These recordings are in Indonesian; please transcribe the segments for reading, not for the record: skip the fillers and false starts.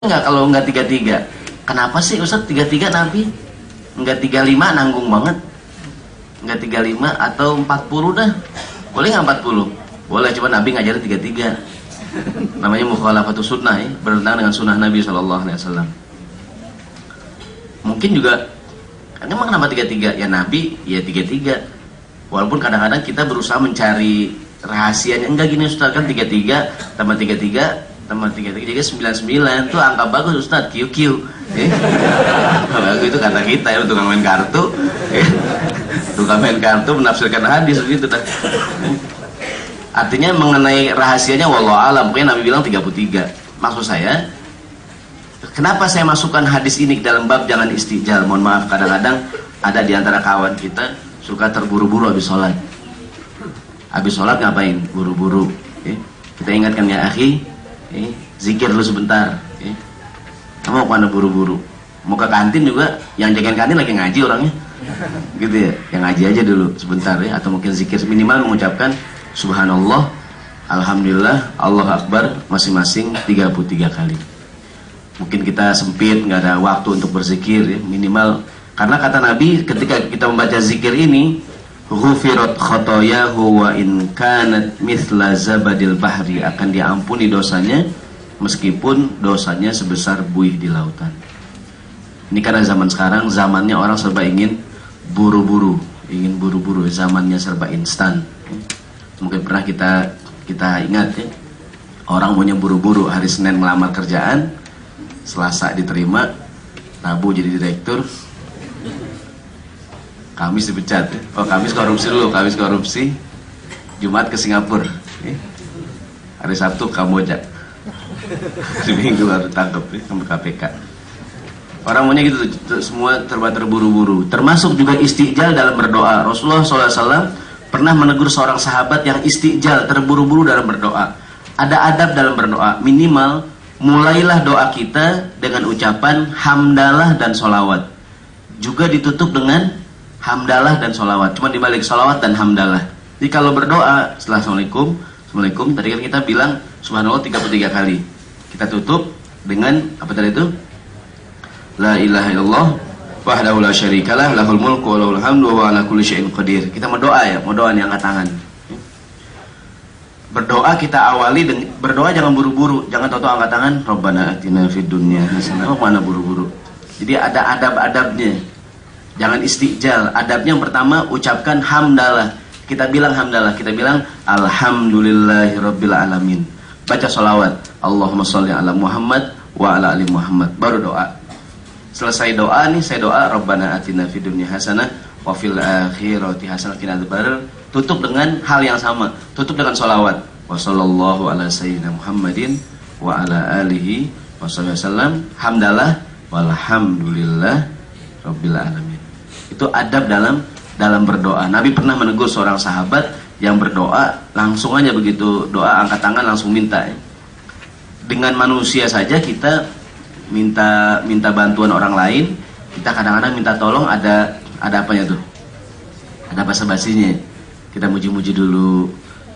Enggak kalau enggak 33? Kenapa sih Ustaz 33 Nabi? Enggak 35 nanggung banget. Enggak 35 atau 40 dah. Boleh enggak 40? Boleh, cuma Nabi ngajarin 33. Namanya mukhalafatus sunnah ya, bertentangan dengan sunnah Nabi SAW. Mungkin juga emang kenapa 33? Ya Nabi ya 33. Walaupun kadang-kadang kita berusaha mencari rahasianya. Enggak gini Ustaz, kan 33 tambah 33 tambah 33 99 tuh angka bagus Ustaz, QQ. Bagus itu kata kita ya, tukang main kartu. Tukang main kartu menafsirkan hadis begitu dah. Artinya mengenai rahasianya wallahu alam, mungkin Nabi bilang 33. Maksud saya, kenapa saya masukkan hadis ini ke dalam bab jangan istijal? Mohon maaf, kadang-kadang ada di antara kawan kita suka terburu-buru habis sholat. Habis sholat ngapain? Buru-buru. Kita ingatkan ya akhi, zikir dulu sebentar. Kamu mau kemana buru-buru? Mau ke kantin juga, yang jagain kantin lagi ngaji orangnya. Gitu ya, yang ngaji aja dulu sebentar ya. Atau mungkin zikir minimal mengucapkan Subhanallah, Alhamdulillah, Allah Akbar masing-masing 33 kali. Mungkin kita sempit, nggak ada waktu untuk berzikir ya, minimal. Karena kata Nabi ketika kita membaca zikir ini, ghufirat khotoyahu wa in kanat mithla zabadil bahri, akan diampuni dosanya meskipun dosanya sebesar buih di lautan. Ini karena zaman sekarang, zamannya orang serba ingin buru-buru, zamannya serba instan. Mungkin pernah kita ingat ya, orang maunya buru-buru, hari Senin melamar kerjaan, Selasa diterima, Rabu jadi direktur, Kamis dipecat ya. Oh Kamis korupsi dulu, Kamis korupsi, Jumat ke Singapura ya. Hari Sabtu Kamboja, hari Minggu baru tangkap ya, sama KPK. Orang maunya gitu, semua terburu-buru. Termasuk juga istijal dalam berdoa. Rasulullah SAW pernah menegur seorang sahabat yang istijal, terburu-buru dalam berdoa. Ada adab dalam berdoa. Minimal, mulailah doa kita dengan ucapan hamdalah dan sholawat. Juga ditutup dengan hamdalah dan sholawat. Cuma dibalik sholawat dan hamdalah. Jadi kalau berdoa setelah Assalamualaikum, Assalamualaikum, tadi kan kita bilang Subhanallah 33 kali. Kita tutup dengan apa tadi itu? La ilaha illallah wahdahu la syarikalah lahul mulku wa lahul hamdu wa ala kulli syai'in qadir. Kita mau doa ya, mau doa nih angkat tangan. Berdoa kita awali dengan berdoa jangan buru-buru, jangan tahu-tahu angkat tangan Rabbana atina fid dunya hasanah. Oh, mana buru-buru. Jadi ada adab-adabnya. Jangan istijal. Adabnya yang pertama ucapkan hamdalah. Kita bilang hamdalah, kita bilang alhamdulillahirabbil alamin. Baca sholawat. Allahumma sholli ala Muhammad wa ala ali Muhammad. Baru doa. Selesai doa nih, saya doa Rabbana atina fid dunya hasanah wa fil akhirati hasanah wa qina adzabannar. Tutup dengan hal yang sama, tutup dengan sholawat. Wa sallallahu ala sayyidina Muhammadin wa ala alihi wasallam. Hamdalah walhamdulillah rabbil alamin. Itu adab dalam berdoa. Nabi pernah menegur seorang sahabat yang berdoa langsung aja begitu doa angkat tangan langsung minta ya. Dengan manusia saja kita minta bantuan orang lain, kita kadang-kadang minta tolong ada apanya tuh? Ada basa-basinya. Kita muji-muji dulu.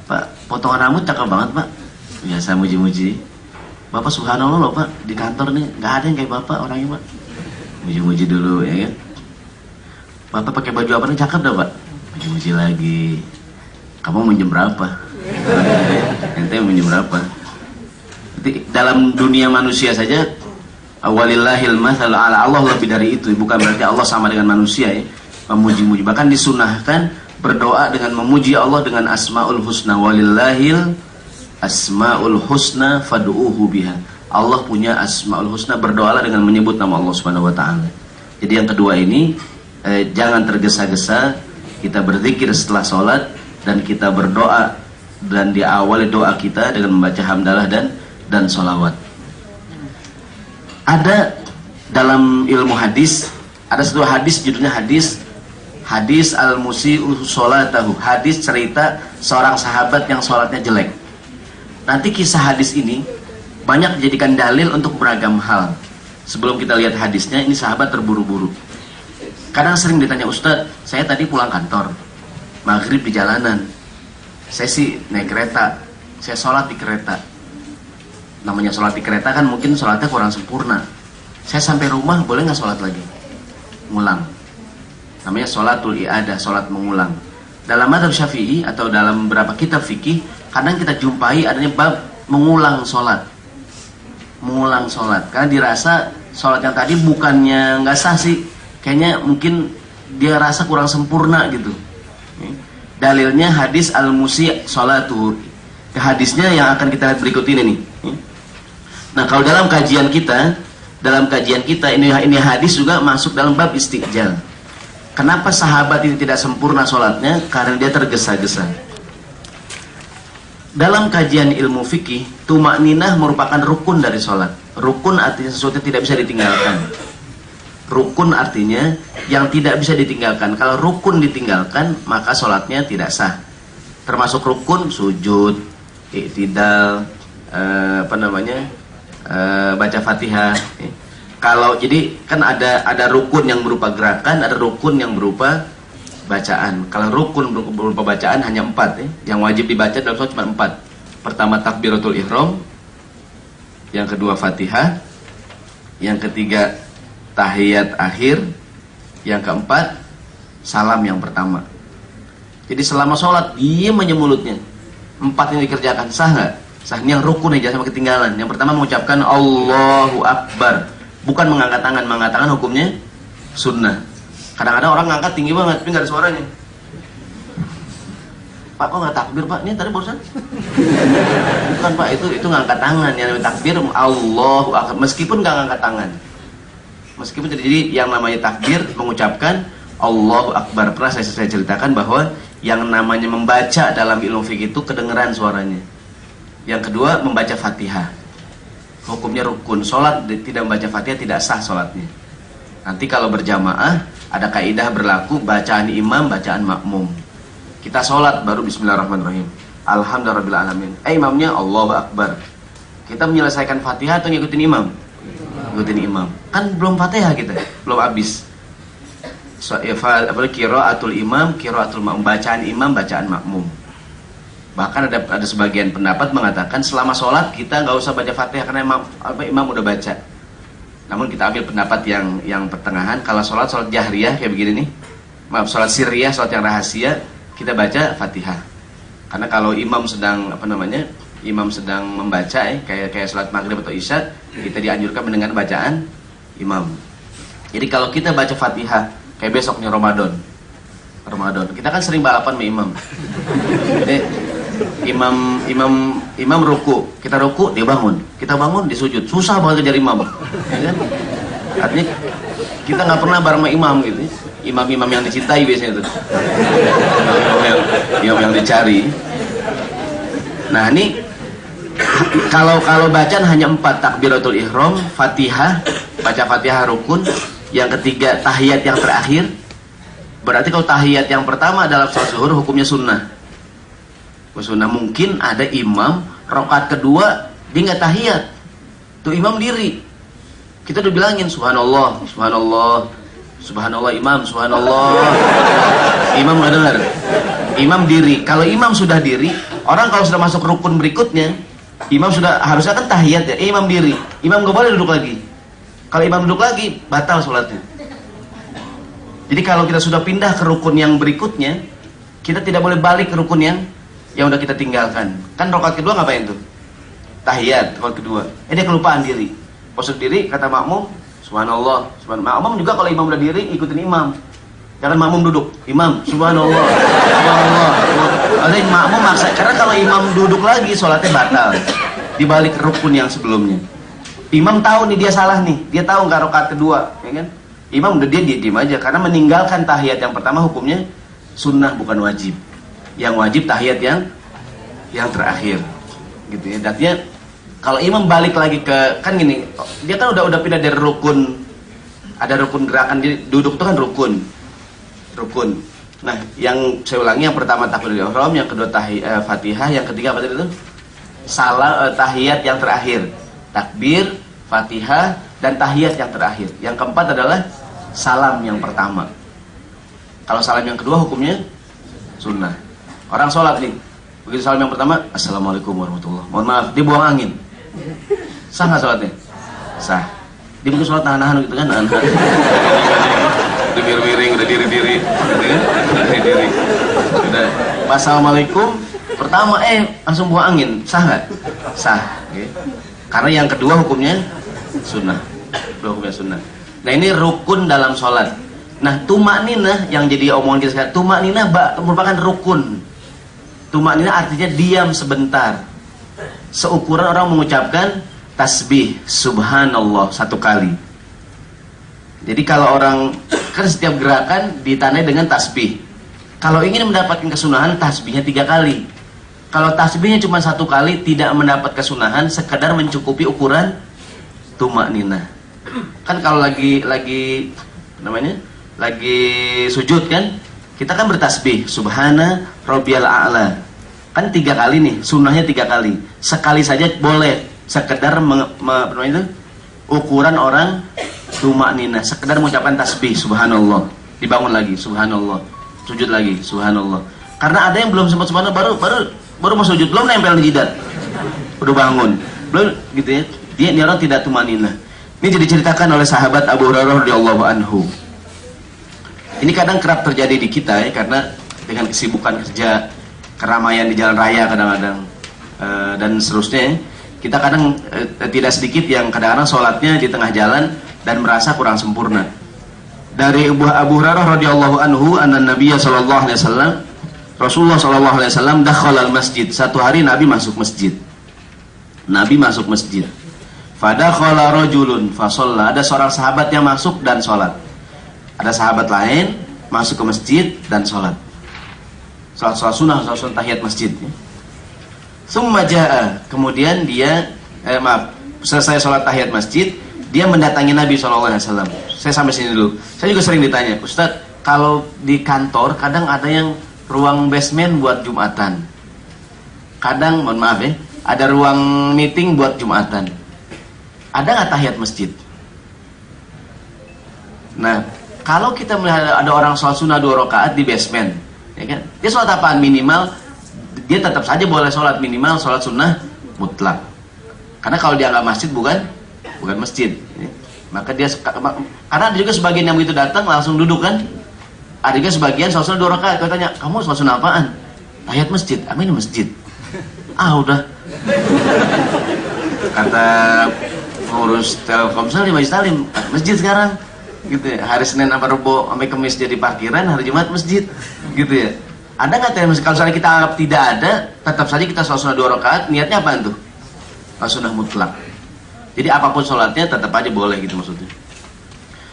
Pak, potongan rambut cakep banget, Pak. Biasa muji-muji. Bapak subhanallah loh, Pak, di kantor nih nggak ada yang kayak Bapak orangnya, Pak. Muji-muji dulu ya kan. Bapak pakai baju apa nih cakep dah, Pak. Muji-muji lagi. Kamu minjem berapa? Ente minjem berapa? Jadi, dalam dunia manusia saja walillahil matsal ala, Allah lebih dari itu, bukan berarti Allah sama dengan manusia ya, memuji-muji. Bahkan disunahkan berdoa dengan memuji Allah dengan asmaul husna. Walillahil asmaul husna fad'uuhu biha. Allah punya asmaul husna, berdoalah dengan menyebut nama Allah Subhanahu wa taala. Jadi yang kedua ini jangan tergesa-gesa, kita berzikir setelah sholat dan kita berdoa dan diawali doa kita dengan membaca hamdalah dan sholawat. Ada dalam ilmu hadis, ada satu hadis judulnya hadis al-musi'u sholatahu, hadis cerita seorang sahabat yang sholatnya jelek. Nanti kisah hadis ini banyak dijadikan dalil untuk beragam hal. Sebelum kita lihat hadisnya, ini sahabat terburu-buru. Kadang sering ditanya, Ustadz, saya tadi pulang kantor, maghrib di jalanan, saya sih naik kereta, saya sholat di kereta. Namanya sholat di kereta kan mungkin sholatnya kurang sempurna. Saya sampai rumah boleh nggak sholat lagi? Ngulang. Namanya sholatul i'adah, sholat mengulang. Dalam mazhab Syafi'i atau dalam beberapa kitab fikih, kadang kita jumpai adanya bab mengulang sholat. Mengulang sholat. Karena dirasa sholat yang tadi bukannya nggak sah sih. Kayaknya mungkin dia rasa kurang sempurna gitu. Dalilnya hadis al-musi' sholatuhu. Hadisnya yang akan kita lihat berikut ini nih. Nah, kalau dalam kajian kita ini hadis juga masuk dalam bab istijal. Kenapa sahabat ini tidak sempurna sholatnya? Karena dia tergesa-gesa. Dalam kajian ilmu fikih, tumakninah merupakan rukun dari sholat. Rukun artinya sesuatu yang tidak bisa ditinggalkan. Rukun artinya yang tidak bisa ditinggalkan. Kalau rukun ditinggalkan, maka sholatnya tidak sah. Termasuk rukun sujud, i'tidal, baca Fatihah. Kalau jadi kan ada rukun yang berupa gerakan, ada rukun yang berupa bacaan. Kalau rukun berupa bacaan hanya 4 yang wajib dibaca dalam sholat cuma 4. Pertama takbiratul ihram, yang kedua Fatihah, yang ketiga tahiyat akhir, yang keempat salam yang pertama. Jadi selama sholat dia menyemulutnya 4 yang dikerjakan, sah nggak? Sah. Ini yang rukun ya, jangan sampai ketinggalan. Yang pertama mengucapkan Allahu Akbar, bukan mengangkat tangan. Mengangkat tangan hukumnya sunnah. Kadang-kadang orang ngangkat tinggi banget tapi nggak ada suaranya. Pak, kok nggak takbir Pak? Ini tadi barusan. Bukan Pak, itu ngangkat tangan. Yang namanya takbir Allahu Akbar, meskipun nggak ngangkat tangan. Meskipun jadi yang namanya takbir mengucapkan Allahu Akbar. Pernah saya ceritakan bahwa yang namanya membaca dalam ilmu fikih itu kedengeran suaranya. Yang kedua membaca Fatihah. Hukumnya rukun. Sholat tidak membaca Fatihah tidak sah sholatnya. Nanti kalau berjamaah ada kaidah berlaku bacaan imam, bacaan makmum. Kita sholat baru Bismillahirrahmanirrahim, Alhamdulillahirrahmanirrahim. Imamnya Allahu Akbar. Kita menyelesaikan Fatihah atau ngikutin imam? Ngikutin imam. Kan belum Fatihah kita, belum habis. Qiraatul imam, qiraatul makmum. Bacaan imam, bacaan makmum. Bahkan ada sebagian pendapat mengatakan selama sholat kita nggak usah baca Fatihah karena imam udah baca. Namun kita ambil pendapat yang pertengahan. Kalau sholat jahriyah kayak begini nih, sholat sirriyah, sholat yang rahasia, kita baca Fatihah. Karena kalau imam sedang imam sedang membaca kayak sholat maghrib atau isya, kita dianjurkan mendengar bacaan imam. Jadi kalau kita baca Fatihah kayak besoknya Ramadan, kita kan sering balapan sama imam. Jadi imam ruku, kita ruku dia bangun, kita bangun dia sujud, susah banget kejar imam, ya kan? Artinya kita nggak pernah bareng sama imam gitu. Imam-imam yang dicintai biasanya itu, imam yang dicari. Nah ini kalau bacaan hanya 4, takbiratul ihram, Fatihah, baca Fatihah rukun, yang ketiga tahiyat yang terakhir. Berarti kalau tahiyat yang pertama dalam sholat zuhur hukumnya sunnah. Sunnah. Mungkin ada imam rakaat kedua dia nggak tahiyat, tuh imam diri, kita udah bilangin subhanallah, subhanallah, subhanallah imam, subhanallah, imam nggak dengar, imam diri. Kalau imam sudah diri, orang kalau sudah masuk rukun berikutnya, imam sudah harusnya kan tahiyat ya, imam diri, imam nggak boleh duduk lagi. Kalau imam duduk lagi batal sholatnya. Jadi kalau kita sudah pindah ke rukun yang berikutnya, kita tidak boleh balik ke rukun yang udah kita tinggalkan. Kan rakaat kedua ngapain tuh? Tahiyat rakaat kedua. Dia kelupaan diri. Posisi diri kata makmum, subhanallah, subhanallah. Makmum juga kalau imam udah diri ikutin imam. Jangan makmum duduk. Imam, subhanallah, subhanallah. Ada makmum maksa. Karena kalau imam duduk lagi sholatnya batal. Dibalik rukun yang sebelumnya. Imam tahu nih dia salah nih. Dia tahu nggak rakaat kedua, ya kan? Imam udah dia diem aja karena meninggalkan tahiyat yang pertama hukumnya sunnah bukan wajib. Yang wajib tahiyat yang terakhir, gitu ya. Artinya kalau imam balik lagi ke kan gini, dia kan udah pindah dari rukun, ada rukun gerakan dia duduk itu kan rukun. Nah, yang saya ulangi, yang pertama takbiratul ihram, yang kedua Fatihah, yang ketiga apa tadi itu? Salam, tahiyat yang terakhir, takbir, Fatihah, dan tahiyat yang terakhir. Yang keempat adalah salam yang pertama. Kalau salam yang kedua hukumnya sunnah. Orang sholat nih, begitu salam yang pertama, assalamualaikum warahmatullahi wabarakatuh. Mohon maaf, dia buang angin. Sah nggak sholatnya? Sah. Dia mungkin sholat nahan-nahan gitu kan, nahan. Udah miring-miring, udah diri-diri, gitu kan? Udah diri-diri. Udah. Assalamualaikum. Pertama langsung buang angin. Sah nggak? Sah. Okay. Karena yang kedua hukumnya sunnah. Kedua hukumnya sunnah. Nah ini rukun dalam sholat. Nah tumak ninah yang jadi omongan kita sekarang. Tumak ninah merupakan rukun. Tumak ninah artinya diam sebentar. Seukuran orang mengucapkan tasbih subhanallah 1 kali. Jadi kalau orang kan setiap gerakan ditandai dengan tasbih. Kalau ingin mendapatkan kesunahan tasbihnya 3 kali. Kalau tasbihnya cuma 1 kali tidak mendapat kesunahan, sekedar mencukupi ukuran tumak ninah. Kan kalau lagi sujud kan kita kan bertasbih subhana rabbiyal a'la. Kan 3 kali nih, sunnahnya 3 kali. Sekali saja boleh. Sekedar ukuran orang tumak ninah, sekedar mengucapkan tasbih subhanallah, dibangun lagi subhanallah, sujud lagi subhanallah. Karena ada yang belum sempat subhanallah, baru mau sujud, belum nempel di jidat, udah bangun, belum gitu ya. Dia orang tidak tumak ninah. Ini jadi diceritakan oleh sahabat Abu Hurairah radhiyallahu anhu. Ini kadang kerap terjadi di kita ya, karena dengan kesibukan kerja, keramaian di jalan raya kadang-kadang dan seterusnya. Kita kadang tidak sedikit yang kadang-kadang sholatnya di tengah jalan dan merasa kurang sempurna. Dari Abu Hurairah radhiyallahu anhu, anna Nabiyya sallallahu alaihi wasallam, Rasulullah sallallahu alaihi wasallam dakhala al-masjid. Satu hari Nabi masuk masjid. Nabi masuk masjid. Fadakhala rajulun fa shalla. Ada seorang sahabat yang masuk dan sholat. Ada sahabat lain masuk ke masjid dan sholat. Sholat sunnah, sholat tahiyat masjid. Summa jaa, kemudian dia selesai sholat tahiyat masjid, dia mendatangi Nabi SAW. Saya sampai sini dulu. Saya juga sering ditanya, Ustadz, kalau di kantor kadang ada yang ruang basement buat Jumatan, kadang mohon maaf ya, ada ruang meeting buat Jumatan. Ada nggak tahiyat masjid? Nah, kalau kita melihat ada orang sholat sunnah 2 rakaat di basement, ya kan? Dia sholat apaan? Minimal dia tetap saja boleh sholat minimal sholat sunnah mutlak. Karena kalau dia nggak masjid bukan masjid. Maka dia karena ada juga sebagian yang begitu datang langsung duduk kan. Ada juga sebagian sholat sunnah 2 rakaat. Kau tanya, kamu sholat sunnah apaan? Tahiyat masjid. Amin masjid. Udah. Kata pengurus Telkomsel di Majlis Talim, masjid sekarang. Gitu ya. Hari Senin sampai Rebo sampai Kamis jadi parkiran, hari Jumat masjid. Gitu ya. Ada nggak tahiyat? Kalau misalnya kita anggap tidak ada, tetap saja kita sholat sunnah 2 rakaat. Niatnya apa tuh? Sunnah mutlak. Jadi apapun sholatnya tetap aja boleh gitu maksudnya.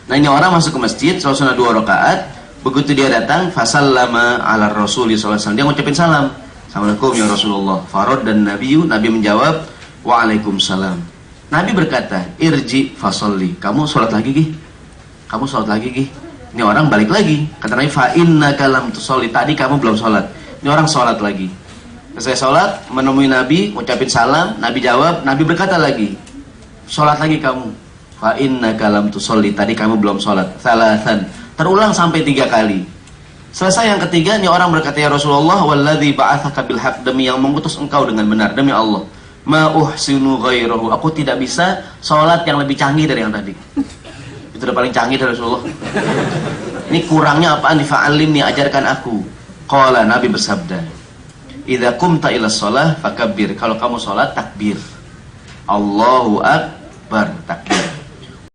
Nah ini orang masuk ke masjid, sholat sunnah 2 rakaat. Begitu dia datang, fasallama ala Rasulullah SAW. Dia ngucapin salam. Assalamualaikum ya Rasulullah. Farad dan Nabi menjawab, waalaikumsalam. Nabi berkata, irji fasolli. Kamu sholat lagi gih. Kamu sholat lagi gih. Ini orang balik lagi. Kata Nabi, fa innaka lam tusolli. Tadi kamu belum sholat. Ini orang sholat lagi. Selesai sholat, menemui Nabi, ngucapin salam. Nabi jawab, Nabi berkata lagi, sholat lagi kamu. Fa innaka lam tusolli. Tadi kamu belum sholat. Salasan. Terulang sampai 3 kali. Selesai yang ketiga, ini orang berkata, ya Rasulullah, walladzi ba'atsaka bil haq, demi yang mengutus engkau dengan benar, demi Allah, ma uhsinu ghairahu. Aku tidak bisa sholat yang lebih canggih dari yang tadi. Itu udah paling canggih dari Rasulullah. Ini kurangnya apaan? Fa'alimni, ajarkan aku. Qala, Nabi bersabda, idza qumta ila shalah fakabbir. Kalau kamu sholat takbir. Allahu akbar, takbir.